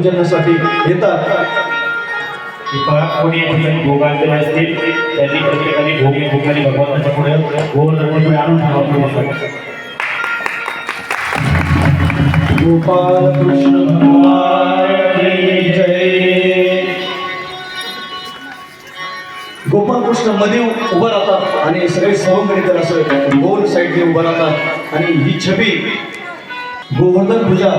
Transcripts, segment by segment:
पूजनासाठी येतात. कोणी ठिकाणी भोगांचे असतील त्यांनी प्रत्येकाने भोगाने भगवंताच्या पुढे गोवर्धन आणून ठेवावं. गोपाल कृष्ण भगवान की जय. गोपाल कृष्ण मध्ये उभं राहतात आणि सगळे सवंगडीकर असं गोल साईडने उभं राहतात आणि ही छबी गोवर्धन पूजा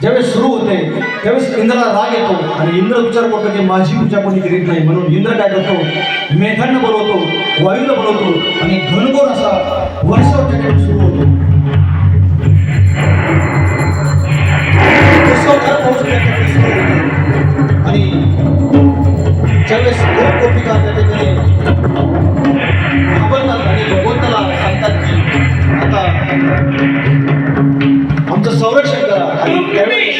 ज्यावेळेस सुरू होते त्यावेळेस इंद्राला राग येतो आणि इंद्र विचार करतो की माझी पूजा कोणी करीत नाही, म्हणून इंद्र काय करतो, मेघांना बोलवतो, वायूला बोलवतो आणि घनघोर असा वर्षाव त्याकडे सुरू होतो. आणि ज्यावेळेस गोपिका त्या ठिकाणी घाबरतात आणि भगवंताला सांगतात की आता आमचं संरक्षण करा. आणि त्यावेळेस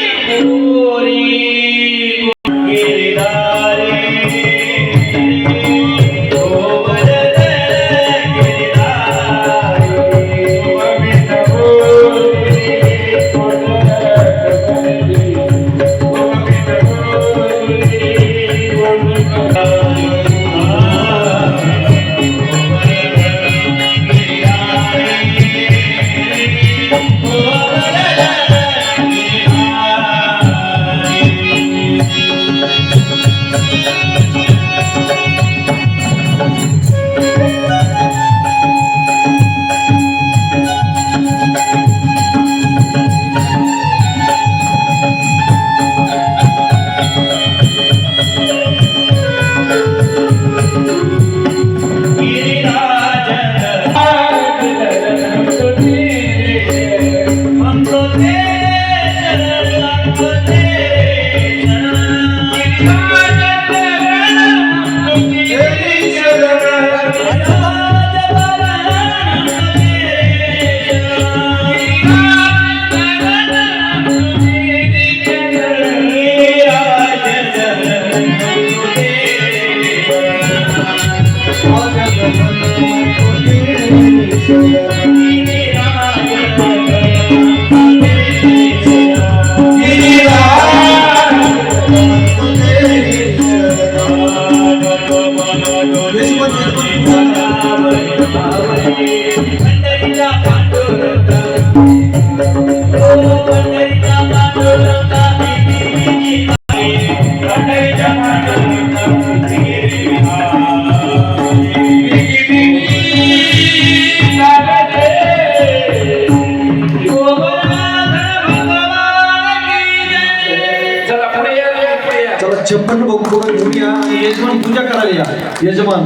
छप्पन घेऊन या आणि यजमान पूजा करायला या. यजमान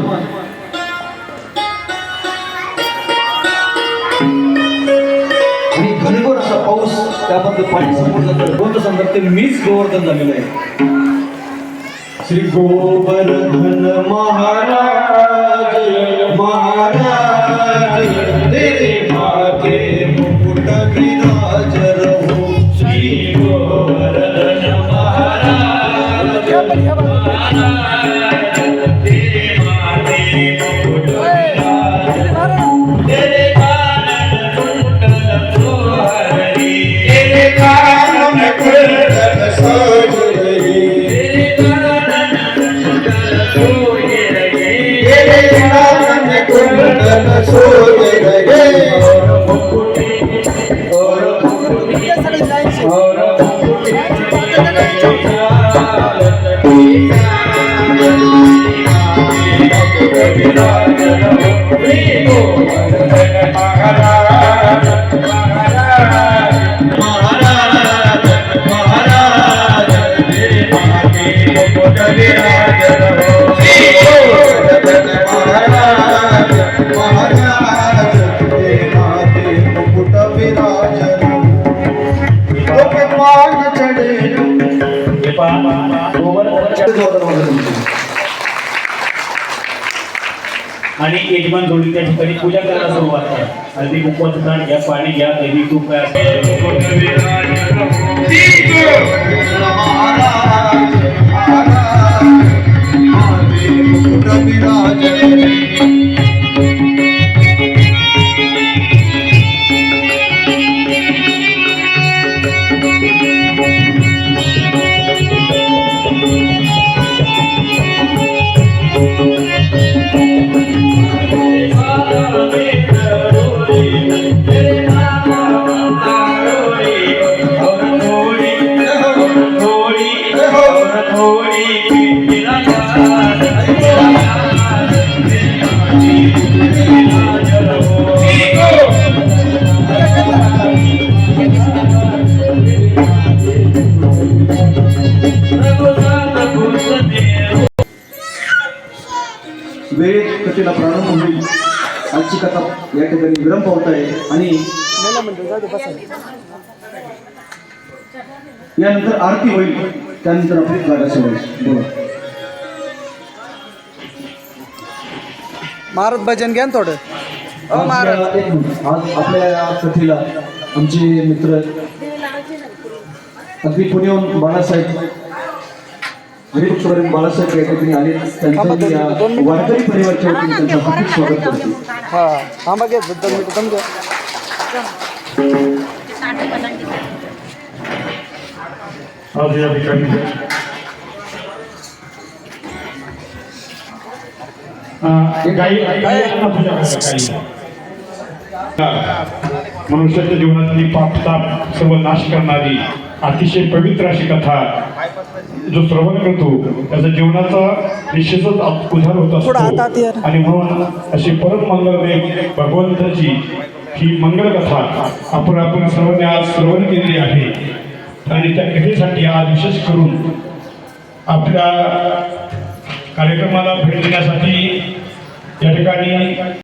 आणि घनघोर असा पाऊस त्यामध्ये पाणी समोर जातं. कोणतं सांगतात ते मीच गोवर्धन झालेलं आहे. श्री गोवर्धन महाराज महाराज तेरे माथे मुकुट विराज रहो. श्री गोवर्धन महाराज तेरे माथे मुकुट विराज, तेरे कानन कुंडल सोहरी, तेरे कानन कुंडल सोहरी, तेरे कानन कुंडल सोहरी, तेरे कानन कुंडल सोहरी. और मुकुट और आणि यजमान जोडी त्या ठिकाणी पूजा करायला सुरुवात करा. हळदी कुंकवाचं ताट घ्या, पाणी घ्या, दही तूप वेळेत कथेला प्रारंभ होईल. आजची कथा या ठिकाणी विराम पावत आहे आणि यानंतर आरती होईल. त्यानंतर आपली गाडा सोडायची. बोला महाराज भजन घ्या ना थोडं. महाराज एक मिनिट. आज आपल्या या कथेला आमचे मित्र अगदी पुण्याहून बाळासाहेब हरिभक्तवरील बाळासाहेब या ठिकाणी आले. त्यांचं मी या वारकरी परिवारच्या वतीने त्यांचं हार्दिक स्वागत करतो. हा थांबा घ्या 2 मिनिटं थांब घ्या. आज या ठिकाणी मनुष्याच्या जीवनातली पापताप सर्व नाश करणारी अतिशय पवित्र अशी कथा जो श्रवण करतो त्याचा जीवनाचा निश्चितच उद्धार होत असतो. आणि म्हणून अशी परम मंगलमय भगवंताची ही मंगल कथा आपण सर्वांनी आज श्रवण केलेली आहे. आणि त्या कथेसाठी आज विशेष करून आपल्या कार्यक्रमाला भेट देण्यासाठी या ठिकाणी